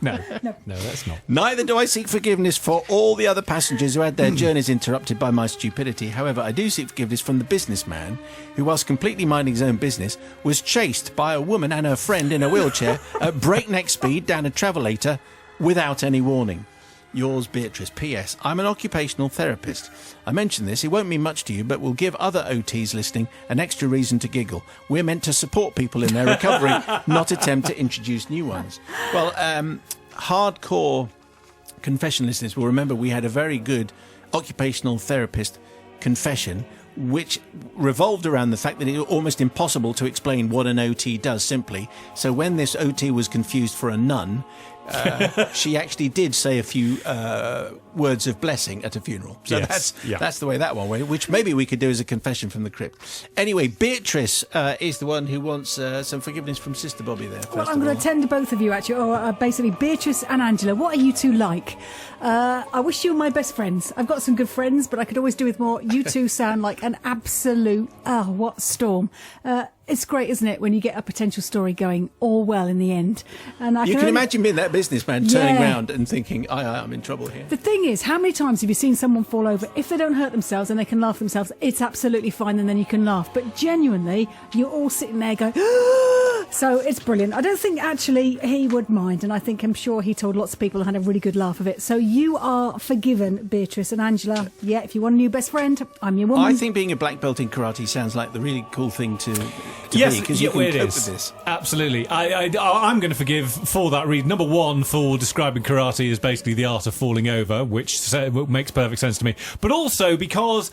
No, that's not. Neither do I seek forgiveness for all the other passengers who had their journeys interrupted by my stupidity. However, I do seek forgiveness from the businessman who, whilst completely minding his own business, was chased by a woman and her friend in a wheelchair at breakneck speed down a travelator without any warning. Yours, Beatrice. P.S. I'm an occupational therapist. I mention this, it won't mean much to you, but will give other OTs listening an extra reason to giggle. We're meant to support people in their recovery, not attempt to introduce new ones. Well, hardcore confession listeners will remember we had a very good occupational therapist confession, which revolved around the fact that it was almost impossible to explain what an OT does simply. So when this OT was confused for a nun, she actually did say a few words of blessing at a funeral. So that's the way that one went, which maybe we could do as a confession from the crypt. Anyway, Beatrice is the one who wants some forgiveness from Sister Bobby there. Well, I'm going to attend to both of you, actually, or basically Beatrice and Angela. What are you two like? I wish you were my best friends. I've got some good friends, but I could always do with more. You two sound like an absolute, what storm. It's great, isn't it, when you get a potential story going all well in the end. And you can imagine being that businessman turning around and thinking, I'm in trouble here. The thing is, how many times have you seen someone fall over? If they don't hurt themselves and they can laugh themselves, it's absolutely fine, and then you can laugh. But genuinely, you're all sitting there going, So it's brilliant. I don't think actually he would mind, and I'm sure he told lots of people and had a really good laugh of it. So you are forgiven, Beatrice and Angela. Yeah, if you want a new best friend, I'm your woman. I think being a black belt in karate sounds like the really cool thing to be, because you can cope with this. Absolutely. I'm going to forgive for that reason. Number one, for describing karate as basically the art of falling over, which makes perfect sense to me. But also because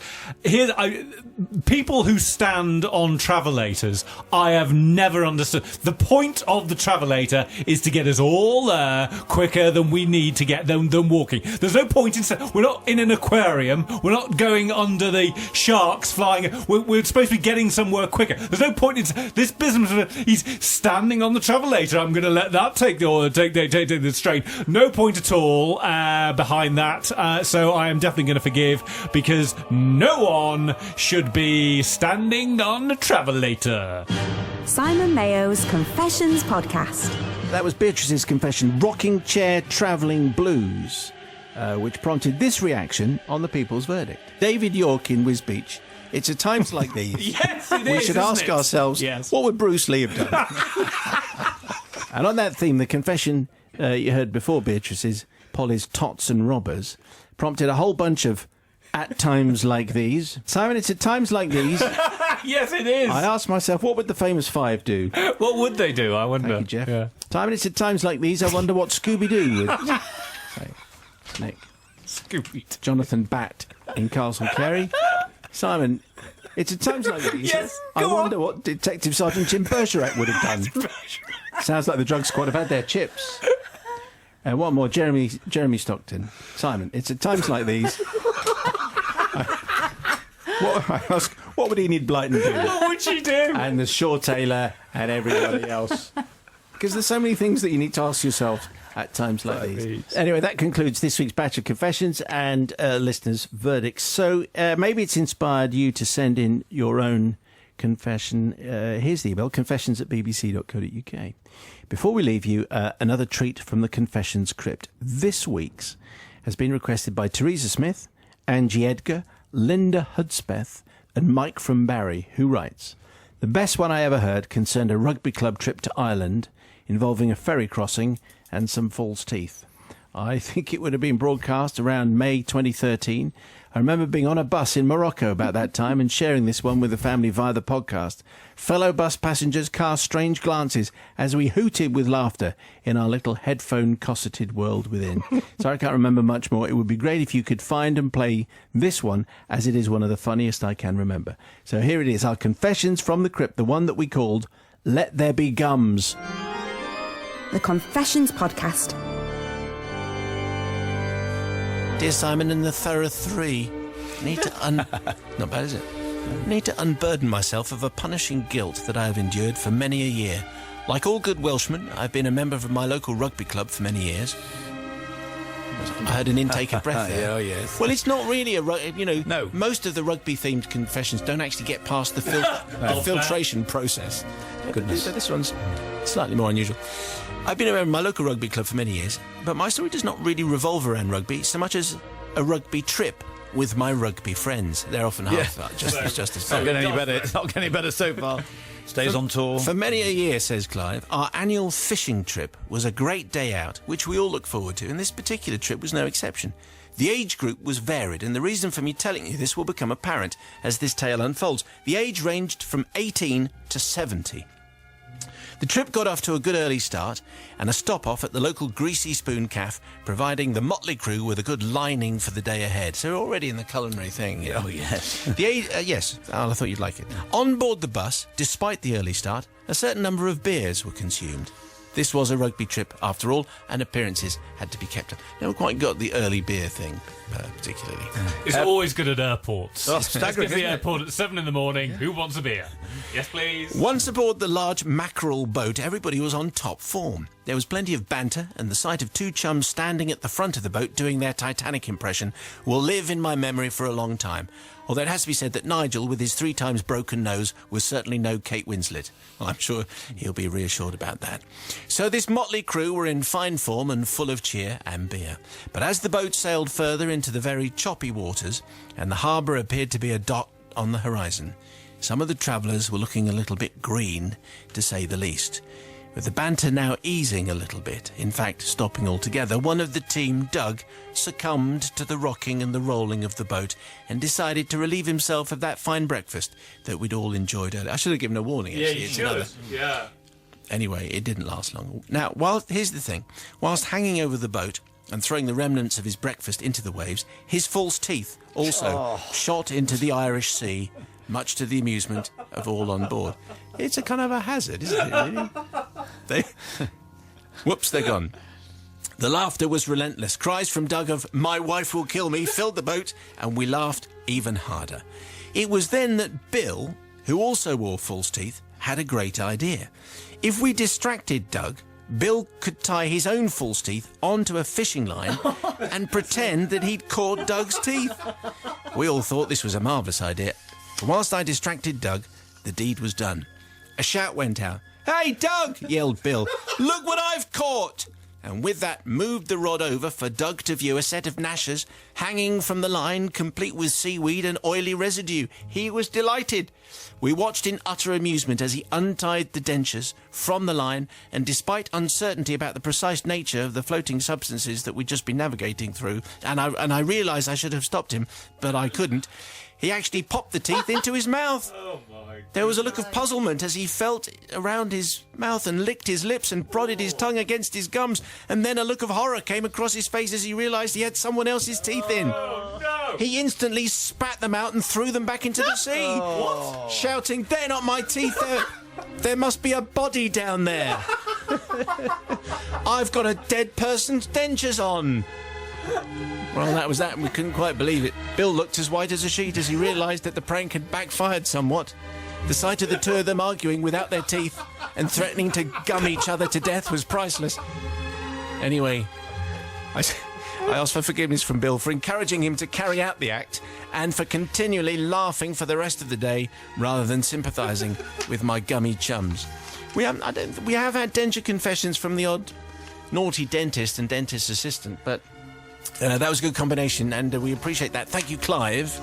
people who stand on travelators, I have never understood. The point of the travelator is to get us all there quicker than we need to get them walking. There's no point in we're not in an aquarium. We're not going under the sharks flying. We're supposed to be getting somewhere quicker. There's no point in this business. He's standing on the travelator. I'm going to let that take the strain. No point at all behind that. So I am definitely going to forgive, because no one should be standing on a travelator. Simon Mayo's Confessions podcast. That was Beatrice's confession, Rocking Chair Travelling Blues, which prompted this reaction on the people's verdict. David York in Wisbech. It's at times like these. Yes, it we is, should ask ourselves, what would Bruce Lee have done? And on that theme, the confession you heard before, Beatrice's, Polly's Tots and Robbers, prompted a whole bunch of at times like these. Simon, it's at times like these. Yes, it is. I asked myself, what would the famous five do? What would they do, I wonder? Thank you, Jeff. Yeah. Simon, it's at times like these, I wonder what Scooby-Doo would say. Nick. Scooby. Jonathan Batt in Castle Clary. Simon, it's at times like these. Yes, I wonder what Detective Sergeant Jim Bergerac would have done. Sounds like the drug squad have had their chips. And one more, Jeremy Stockton. Simon, it's at times like these. What would Enid Blyton do? What would she do? And the Shaw Taylor and everybody else. Because there's so many things that you need to ask yourself at times like these. Anyway, that concludes this week's batch of confessions and listeners' verdicts. So maybe it's inspired you to send in your own confession. Here's the email, confessions@bbc.co.uk. Before we leave you, another treat from the Confessions Crypt. This week's has been requested by Teresa Smith, Angie Edgar, Linda Hudspeth and Mike from Barry, who writes, "The best one I ever heard concerned a rugby club trip to Ireland involving a ferry crossing and some false teeth. I think it would have been broadcast around May 2013. I remember being on a bus in Morocco about that time and sharing this one with the family via the podcast. Fellow bus passengers cast strange glances as we hooted with laughter in our little headphone-cosseted world within. Sorry, I can't remember much more. It would be great if you could find and play this one, as it is one of the funniest I can remember." So here it is, our confessions from the crypt, the one that we called Let There Be Gums. The Confessions podcast. Dear Simon and the Thorough Three, need to not bad, is it? Need to unburden myself of a punishing guilt that I have endured for many a year. Like all good Welshmen, I've been a member of my local rugby club for many years. I heard an intake of breath there. Oh, yes. Well, it's not really a No. Most of the rugby-themed confessions don't actually get past the filtration process. Goodness. So this one's slightly more unusual. I've been a member of my local rugby club for many years, but my story does not really revolve around rugby so much as a rugby trip with my rugby friends. They're often half just as It's not getting any better. It's not getting any better so far. Stays on tour. For many a year, says Clive, our annual fishing trip was a great day out, which we all look forward to, and this particular trip was no exception. The age group was varied, and the reason for me telling you this will become apparent as this tale unfolds. The age ranged from 18 to 70. The trip got off to a good early start and a stop-off at the local Greasy Spoon Cafe, providing the motley crew with a good lining for the day ahead. So we're already in the culinary thing. You know? Oh, yes. Yes, I thought you'd like it. On board the bus, despite the early start, a certain number of beers were consumed. This was a rugby trip, after all, and appearances had to be kept up. Never quite got the early beer thing, particularly. It's always good at airports. Oh, staggering, Let's get the isn't it? airport at 7 in the morning. Who wants a beer? Yes, please. Once aboard the large mackerel boat, everybody was on top form. There was plenty of banter, and the sight of two chums standing at the front of the boat doing their Titanic impression will live in my memory for a long time. Although it has to be said that Nigel, with his 3 times broken nose, was certainly no Kate Winslet. Well, I'm sure he'll be reassured about that. So this motley crew were in fine form and full of cheer and beer. But as the boat sailed further into the very choppy waters, and the harbour appeared to be a dot on the horizon, Some of the travellers were looking a little bit green, to say the least. With the banter now easing a little bit, in fact stopping altogether, one of the team, Doug, succumbed to the rocking and the rolling of the boat and decided to relieve himself of that fine breakfast that we'd all enjoyed earlier. I should have given a warning, actually. Yeah, you It's should. another- Yeah. Anyway, it didn't last long. Now, here's the thing. Whilst hanging over the boat and throwing the remnants of his breakfast into the waves, his false teeth also shot into the Irish Sea, much to the amusement of all on board. It's a kind of a hazard, isn't it, really? Whoops, they're gone. The laughter was relentless. Cries from Doug of, "My wife will kill me," filled the boat, and we laughed even harder. It was then that Bill, who also wore false teeth, had a great idea. If we distracted Doug, Bill could tie his own false teeth onto a fishing line and pretend that he'd caught Doug's teeth. We all thought this was a marvellous idea. Whilst I distracted Doug, the deed was done. A shout went out. "Hey, Doug!" yelled Bill. "Look what I've caught!" And with that moved the rod over for Doug to view a set of gnashers hanging from the line, complete with seaweed and oily residue. He was delighted. We watched in utter amusement as he untied the dentures from the line, and despite uncertainty about the precise nature of the floating substances that we'd just been navigating through, and I realised I should have stopped him, but I couldn't, he actually popped the teeth into his mouth. Oh, my. There was a look of puzzlement as he felt around his mouth and licked his lips and prodded his tongue against his gums, and then a look of horror came across his face as he realised he had someone else's teeth in. Oh, no. He instantly spat them out and threw them back into the sea, shouting, "They're not my teeth, there must be a body down there. I've got a dead person's dentures on." Well, that was that, and we couldn't quite believe it. Bill looked as white as a sheet as he realised that the prank had backfired somewhat. The sight of the two of them arguing without their teeth and threatening to gum each other to death was priceless. Anyway, I asked for forgiveness from Bill for encouraging him to carry out the act and for continually laughing for the rest of the day rather than sympathising with my gummy chums. We have had denture confessions from the odd naughty dentist and dentist assistant, but that was a good combination, and we appreciate that. Thank you, Clive.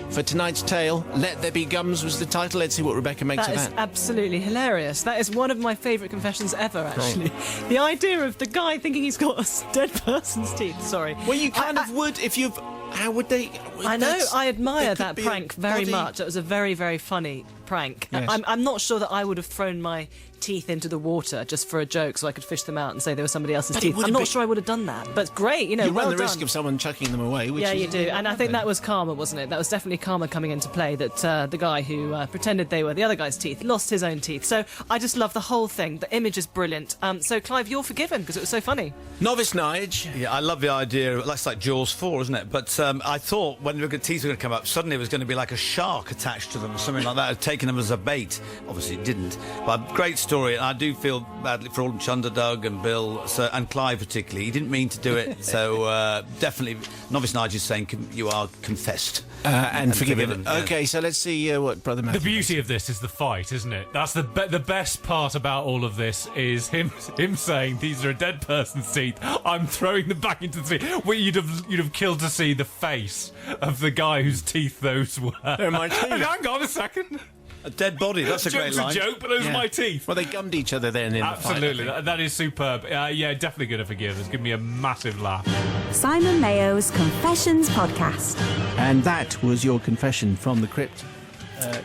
For tonight's tale, Let There Be Gums was the title. Let's see what Rebecca makes That of is that. absolutely hilarious. That is one of my favourite confessions ever, actually. The idea of the guy thinking he's got a dead person's teeth. Sorry. Well, you kind of would if you've... How would they... I know. I admire there that could be a prank very body. much. That was a very, very funny prank. Yes. I'm not sure that I would have thrown my teeth into the water just for a joke so I could fish them out and say they were somebody else's But it teeth. would I'm have not been- sure I would have done that. But great, you know, You well run the done. risk of someone chucking them away, which Yeah, is... you do. And I think that was karma, wasn't it? That was definitely karma coming into play, that the guy who pretended they were the other guy's teeth lost his own teeth. So I just love the whole thing. The image is brilliant. So, Clive, you're forgiven because it was so funny. Novice Nige. Yeah, I love the idea. That's like Jaws 4, isn't it? But I thought when the teeth were going to come up, suddenly it was going to be like a shark attached to them or something like that, taking them as a bait. Obviously, it didn't. But great story, and I do feel badly for all Chunder, Doug, and Bill, and Clive particularly. He didn't mean to do it, so definitely, Novice Nige is saying you are confessed. And forgiven. yeah. Okay, so let's see what Brother Matthew... The beauty of this is the fight, isn't it? That's the best part about all of this is him saying these are a dead person's teeth. I'm throwing them back into the sea. Well, you'd have killed to see the face of the guy whose teeth those were. They're my teeth. Hang on a second. A dead body, that's a great Joke's line. a joke, but those Yeah. are my teeth. Well, they gummed each other then in the fight, I Absolutely, think. that is superb. Yeah, definitely going to forgive. It's given me a massive laugh. Simon Mayo's Confessions podcast. And that was your confession from the crypt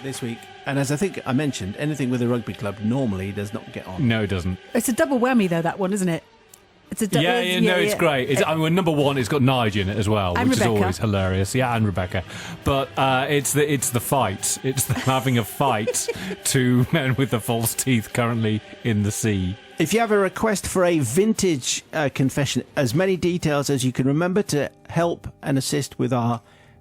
this week. And as I think I mentioned, anything with a rugby club normally does not get on. No, it doesn't. It's a double whammy, though, that one, isn't it? It's a It's great. It's, I mean, number one, it's got Nige in it as well, And which Rebecca. is always hilarious. Yeah, and Rebecca. But it's the fight. It's them having a fight. Two men with the false teeth currently in the sea. If you have a request for a vintage confession, as many details as you can remember to help and assist with our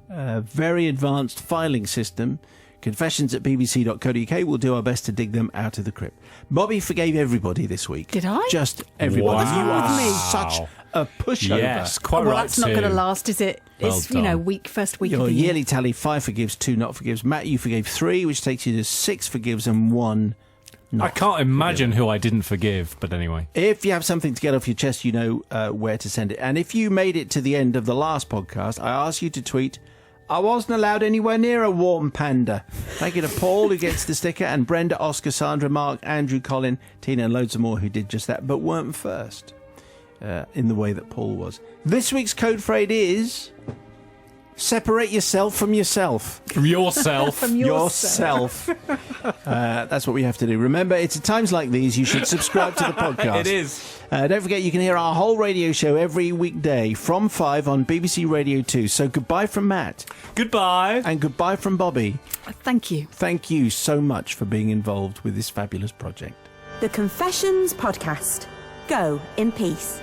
very advanced filing system, confessions@bbc.co.uk, we'll do our best to dig them out of the crypt. Bobby forgave everybody this week. Did I? Just everybody. Wow. You are With me? such a pushover. Yes, quite Well, right. that's not too. going to last, is it? Well It's, done. first week Your of the year. yearly tally, 5 forgives, 2 not forgives. Matt, you forgave 3, which takes you to 6 forgives and 1 not. I can't imagine who I didn't forgive, but anyway. If you have something to get off your chest, you know where to send it. And if you made it to the end of the last podcast, I ask you to tweet I wasn't allowed anywhere near a warm panda. Thank you to Paul, who gets the sticker, and Brenda, Oscar, Sandra, Mark, Andrew, Colin, Tina, and loads of more who did just that, but weren't first in the way that Paul was. This week's code phrase is... separate yourself from yourself. From yourself. From yourself. That's what we have to do. Remember, it's at times like these you should subscribe to the podcast. It is. Don't forget you can hear our whole radio show every weekday from 5 on BBC Radio 2. So goodbye from Matt. Goodbye. And goodbye from Bobby. Thank you. Thank you so much for being involved with this fabulous project. The Confessions Podcast. Go in peace.